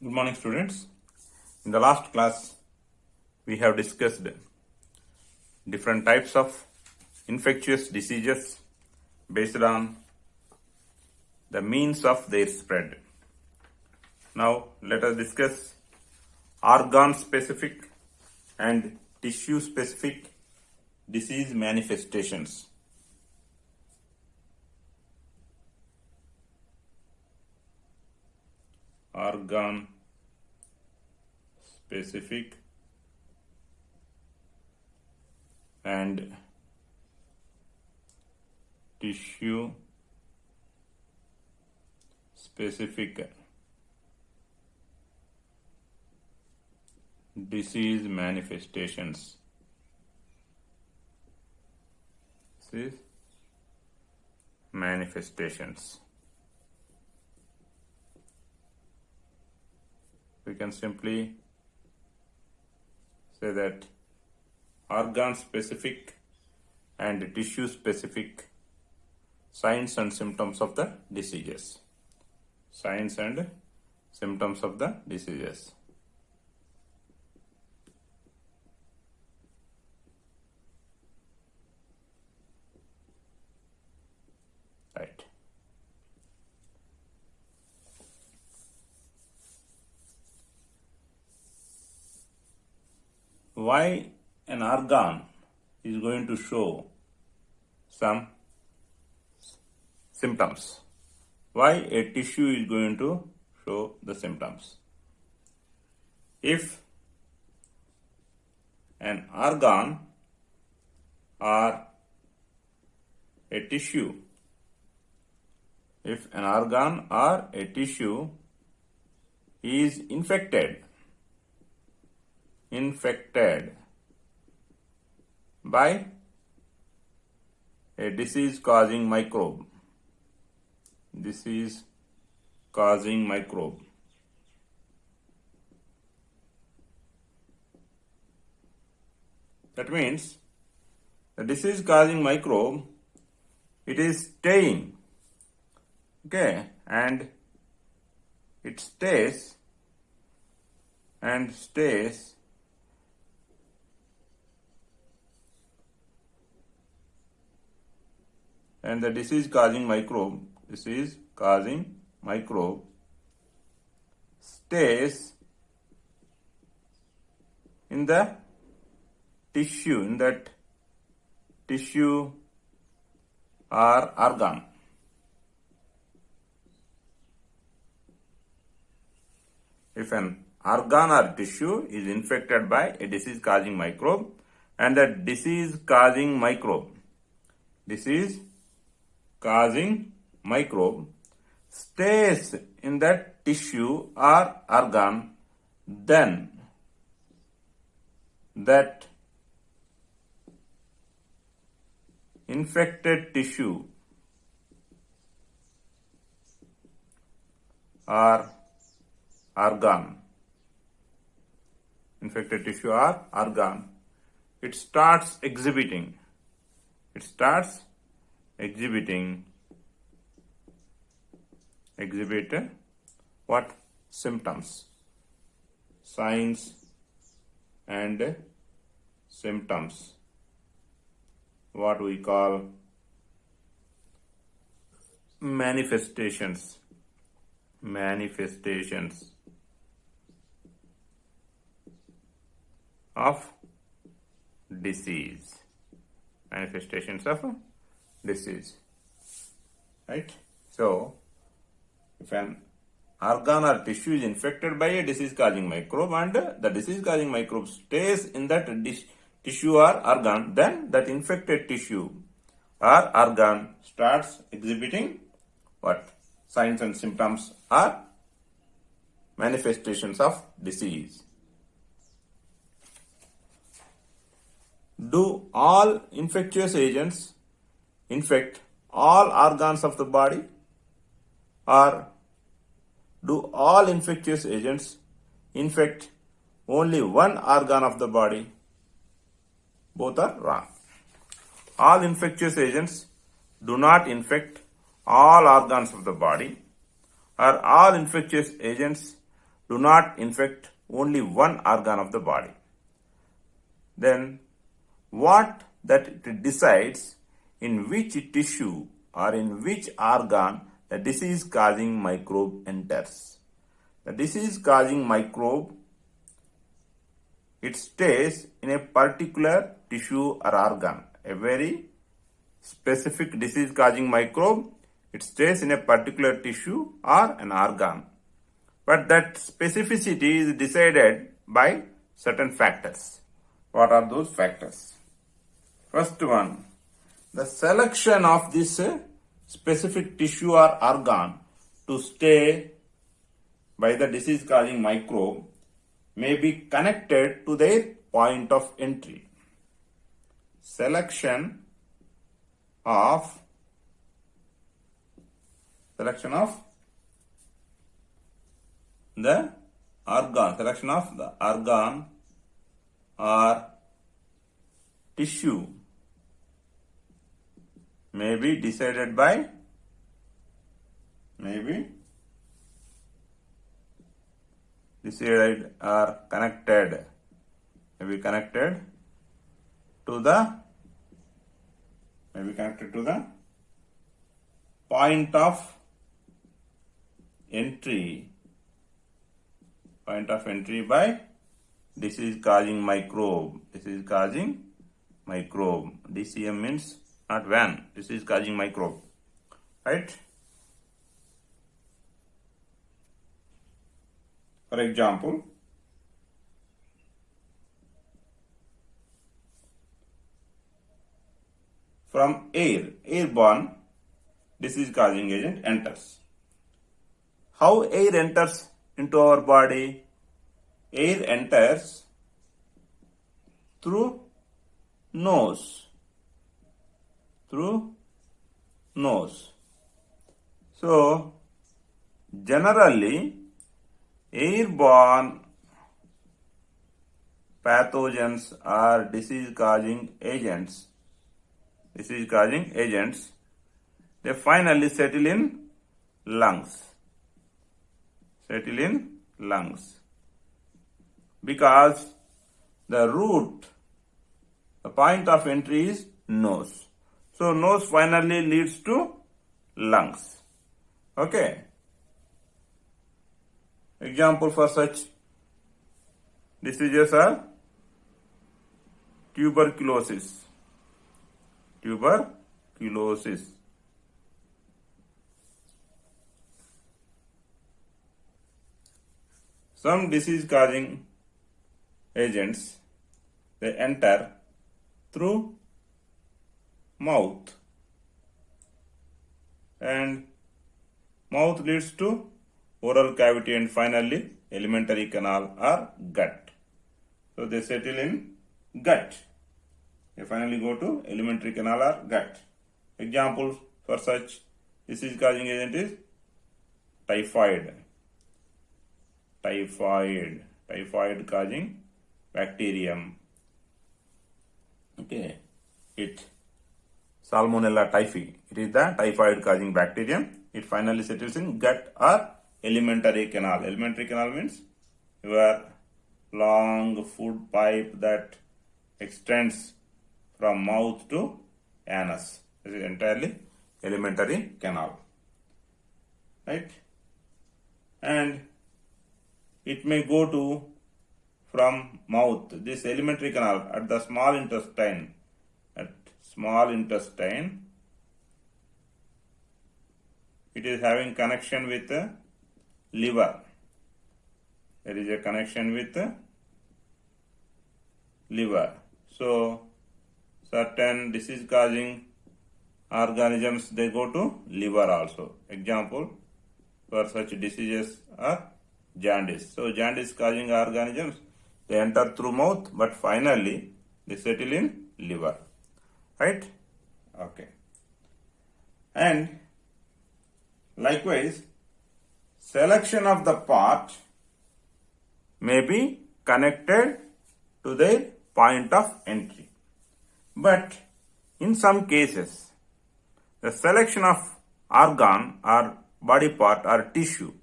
Good morning, students. In the last class, we have discussed different types of infectious diseases based on the means of their spread. Now, let us discuss organ-specific and tissue-specific disease manifestations. Organ specific and tissue specific disease manifestations. This is manifestations. We can simply say that organ specific and tissue specific signs and symptoms of the diseases. Signs and symptoms of the diseases. Right. Why an organ is going to show some symptoms? Why a tissue is going to show the symptoms? If an organ or a tissue, is infected by a disease causing microbe. That means the disease causing microbe, it is staying, and it stays and the disease causing microbe stays in the tissue, or organ. If an organ or tissue is infected by a disease causing microbe, and the disease causing microbe stays in that tissue or organ, then that infected tissue or organ, it starts exhibiting what symptoms? Signs and symptoms, what we call manifestations of disease. Right? So, if an organ or tissue is infected by a disease causing microbe, and the disease causing microbe stays in that tissue or organ, then that infected tissue or organ starts exhibiting what? Signs and symptoms or manifestations of disease. Do all infectious agents infect all organs of the body, or do all infectious agents infect only one organ of the body? Both are wrong. All infectious agents do not infect all organs of the body, or all infectious agents do not infect only one organ of the body. Then what that it decides in which tissue or in which organ the disease causing microbe enters. The disease causing microbe, it stays in a particular tissue or organ. A very specific disease causing microbe, it stays in a particular tissue or an organ. But that specificity is decided by certain factors. What are those factors? First one, the selection of this specific tissue or organ to stay by the disease causing microbe may be connected to their point of entry. Selection of the organ or tissue may be decided by or connected to the point of entry by disease causing microbe. DCM means not van, disease causing microbe, right? For example, from airborne disease causing agent enters. How air enters into our body? Air enters through nose. So, generally, airborne pathogens or disease causing agents, they finally settle in lungs. Because the point of entry is nose. So nose finally leads to lungs. Okay. Example for such diseases are tuberculosis. Some disease causing agents, they enter through mouth, and mouth leads to oral cavity and finally alimentary canal or gut. So they settle in gut. They finally go to alimentary canal or gut. Example for such disease causing agent is typhoid causing bacterium. Okay, Salmonella typhi. It is the typhoid causing bacterium. It finally settles in gut or alimentary canal. Alimentary canal means your long food pipe that extends from mouth to anus. This is entirely alimentary canal. Right? And it may go to from mouth, this alimentary canal at the small intestine. It is having connection with the liver. There is a connection with the liver. So certain disease causing organisms, they go to liver also. Example for such diseases are jaundice. So jaundice causing organisms, they enter through mouth, but finally they settle in liver. Right? Okay. And likewise, selection of the part may be connected to their point of entry. But in some cases, the selection of organ or body part or tissue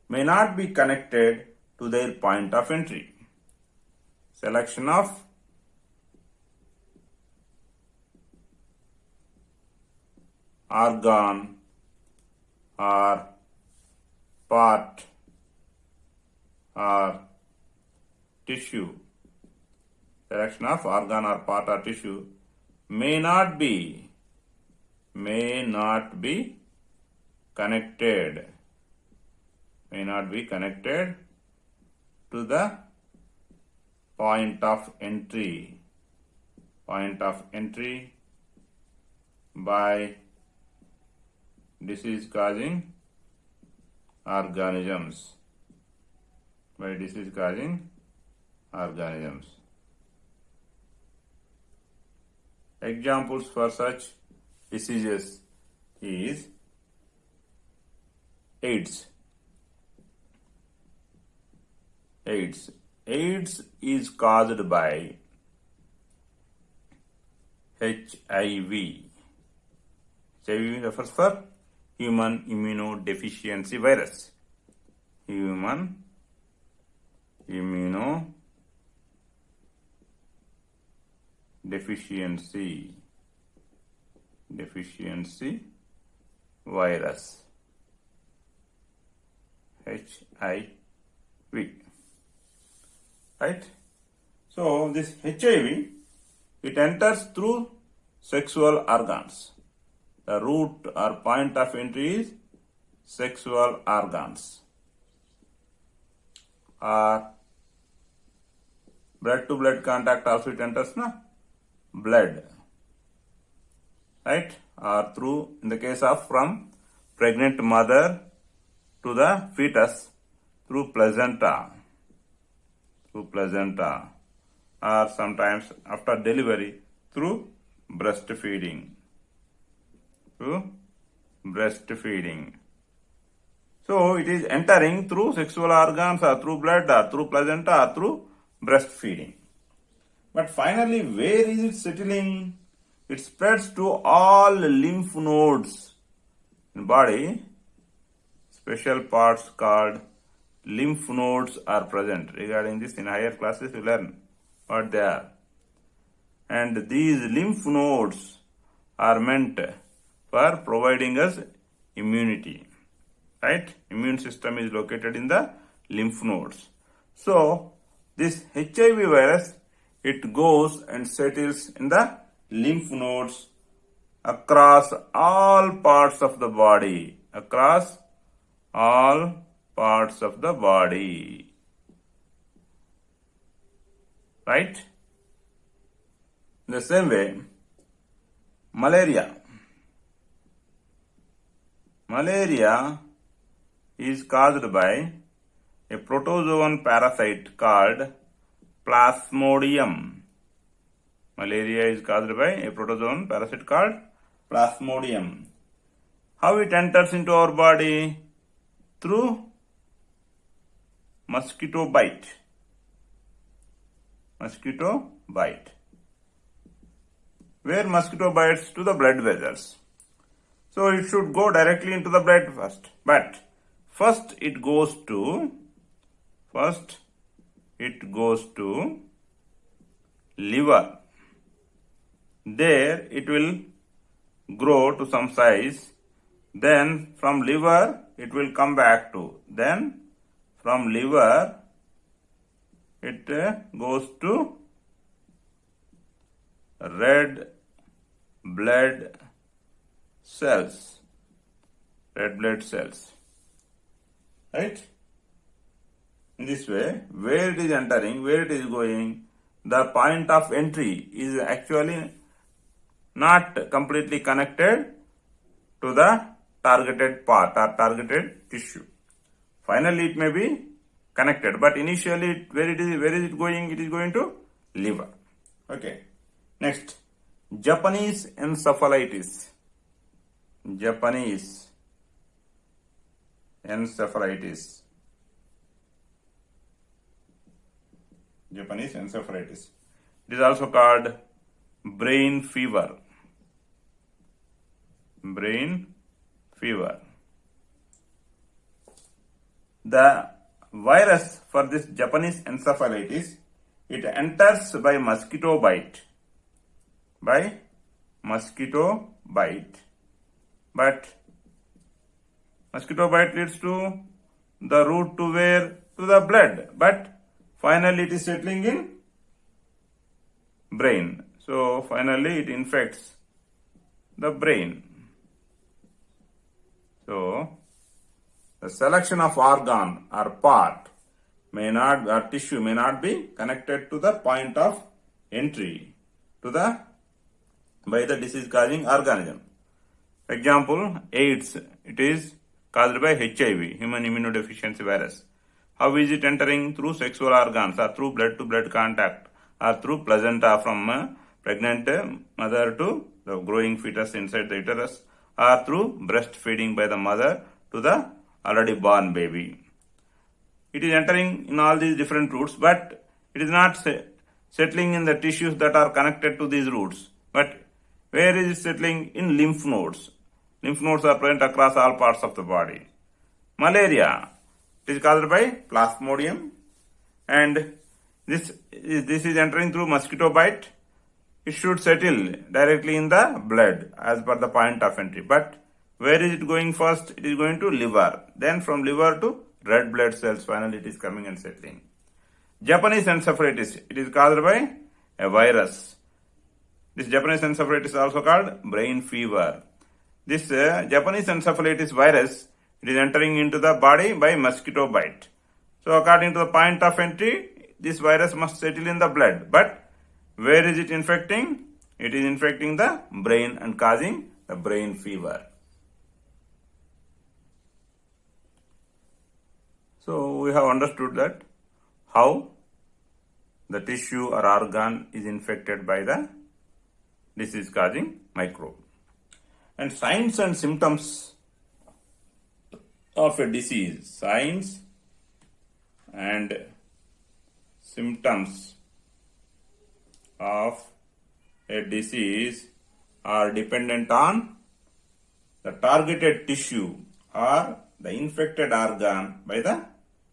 may not be connected to their point of entry. Selection of organ or part or tissue. Selection of organ or part or tissue may not be connected to the point of entry by disease causing organisms. Examples for such diseases is AIDS. AIDS is caused by HIV. HIV refers for human immunodeficiency virus. Human immunodeficiency virus. HIV. Right? So this HIV, it enters through sexual organs. The route or point of entry is sexual organs. Or blood to blood contact also it enters, na? Blood. Right? Or through, in the case of from pregnant mother to the fetus, through placenta. Or sometimes after delivery through breastfeeding. So it is entering through sexual organs or through blood or through placenta or through breastfeeding. But finally, where is it settling? It spreads to all lymph nodes in body. Special parts called lymph nodes are present. Regarding this, in higher classes you learn what they are. And these lymph nodes are meant for providing us immunity. Right? Immune system is located in the lymph nodes. So, this HIV virus, it goes and settles in the lymph nodes across all parts of the body. Right? In the same way, malaria is caused by a protozoan parasite called Plasmodium. Malaria is caused by a protozoan parasite called Plasmodium. How it enters into our body? Through mosquito bite. Where mosquito bites? To the blood vessels. So it should go directly into the blood first. But first it goes to liver. There it will grow to some size. Then from liver it will come back to. Then from liver it goes to red blood cells. Right? In this way, where it is entering, where it is going, the point of entry is actually not completely connected to the targeted part or targeted tissue. Finally, it may be connected, but initially, where is it going? It is going to liver. Okay. Next, Japanese encephalitis. Japanese encephalitis. It is also called brain fever. The virus for this Japanese encephalitis, it enters by mosquito bite. By mosquito bite. But mosquito bite leads to the route to where? To the blood. But finally it is settling in brain. So finally it infects the brain. So the selection of organ or part may not, or tissue may not be connected to the point of entry to the by the disease causing organism. For example, AIDS, it is caused by HIV, human immunodeficiency virus. How is it entering? Through sexual organs or through blood to blood contact or through placenta from a pregnant mother to the growing fetus inside the uterus or through breastfeeding by the mother to the already born baby. It is entering in all these different routes, but it is not settling in the tissues that are connected to these routes. But where is it settling? In lymph nodes. Lymph nodes are present across all parts of the body. Malaria, it is caused by Plasmodium, and this is entering through mosquito bite. It should settle directly in the blood as per the point of entry. But where is it going first? It is going to liver. Then from liver to red blood cells, finally it is coming and settling. Japanese encephalitis, it is caused by a virus. This Japanese encephalitis is also called brain fever. This Japanese encephalitis virus, it is entering into the body by mosquito bite. So according to the point of entry, this virus must settle in the blood. But where is it infecting? It is infecting the brain and causing the brain fever. So we have understood that how the tissue or organ is infected by the disease causing microbe. And signs and symptoms of a disease. Signs and symptoms of a disease are dependent on the targeted tissue or the infected organ by the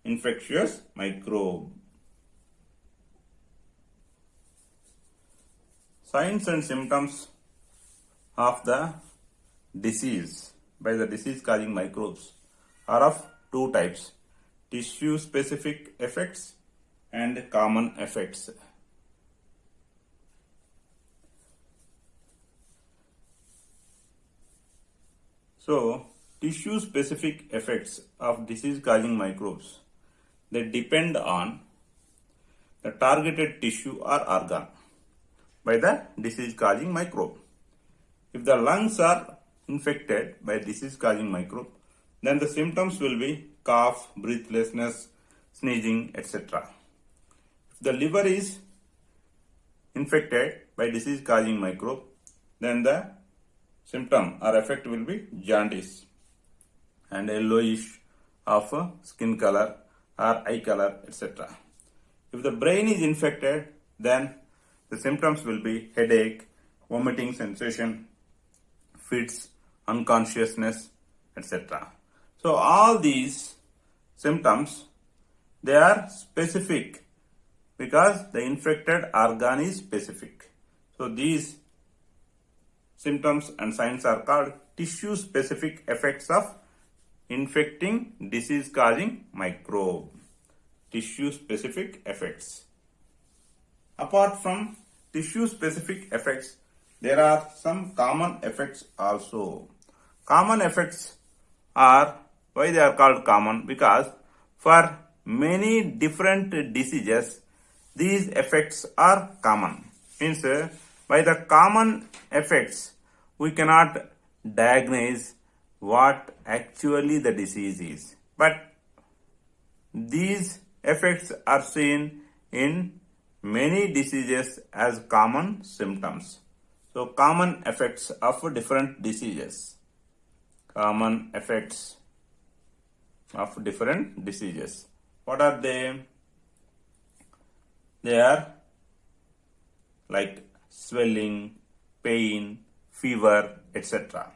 infectious microbe. Signs and symptoms of the disease by the disease causing microbes are of two types: tissue specific effects and common effects. So, tissue specific effects of disease causing microbes, they depend on the targeted tissue or organ by the disease causing microbe. If the lungs are infected by disease causing microbe, then the symptoms will be cough, breathlessness, sneezing, etc. If the liver is infected by disease causing microbe, then the symptom or effect will be jaundice and yellowish of skin color or eye color, etc. If the brain is infected, then the symptoms will be headache, vomiting sensation, fits, unconsciousness, etc. So all these symptoms, they are specific because the infected organ is specific. So these symptoms and signs are called tissue specific effects of infecting disease causing microbe. Tissue specific effects. Apart from tissue specific effects, there are some common effects also. Common effects are, why they are called common? Because for many different diseases, these effects are common. Means by the common effects, we cannot diagnose what actually the disease is. But these effects are seen in many diseases as common symptoms. So common effects of different diseases. Common effects of different diseases. What are they? They are like swelling, pain, fever, etc.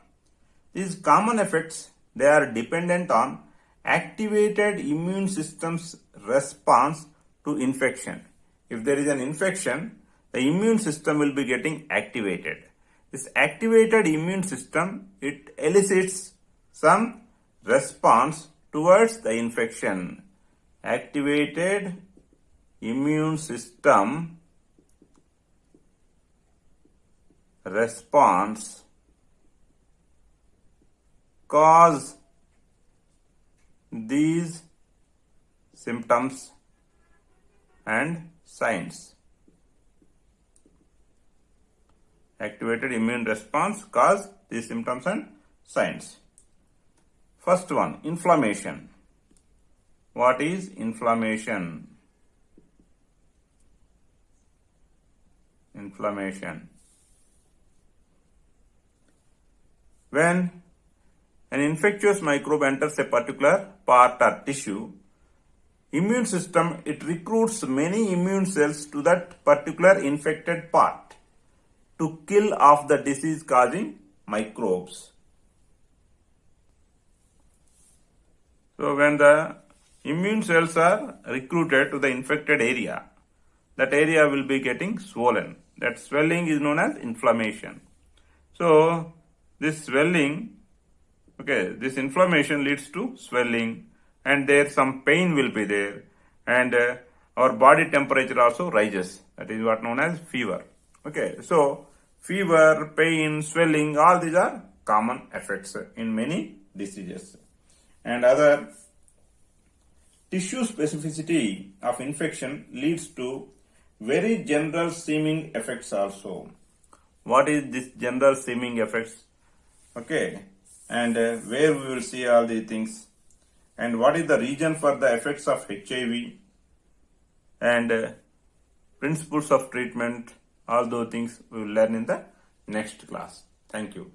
These common effects, they are dependent on activated immune system's response to infection. If there is an infection, the immune system will be getting activated. This activated immune system, it elicits some response towards the infection. Activated immune system response cause these symptoms and signs. Activated immune response cause these symptoms and signs. First one, inflammation. What is inflammation? Inflammation. When an infectious microbe enters a particular part or tissue, immune system, it recruits many immune cells to that particular infected part to kill off the disease causing microbes. So when the immune cells are recruited to the infected area, that area will be getting swollen. That swelling is known as inflammation. So this swelling, this inflammation leads to swelling, and there some pain will be there, and our body temperature also rises. That is what known as fever. So fever, pain, swelling, all these are common effects in many diseases. And other tissue specificity of infection leads to very general seeming effects also. What is this general seeming effects? And where we will see all these things, and what is the reason for the effects of HIV, and principles of treatment, all those things we will learn in the next class. Thank you.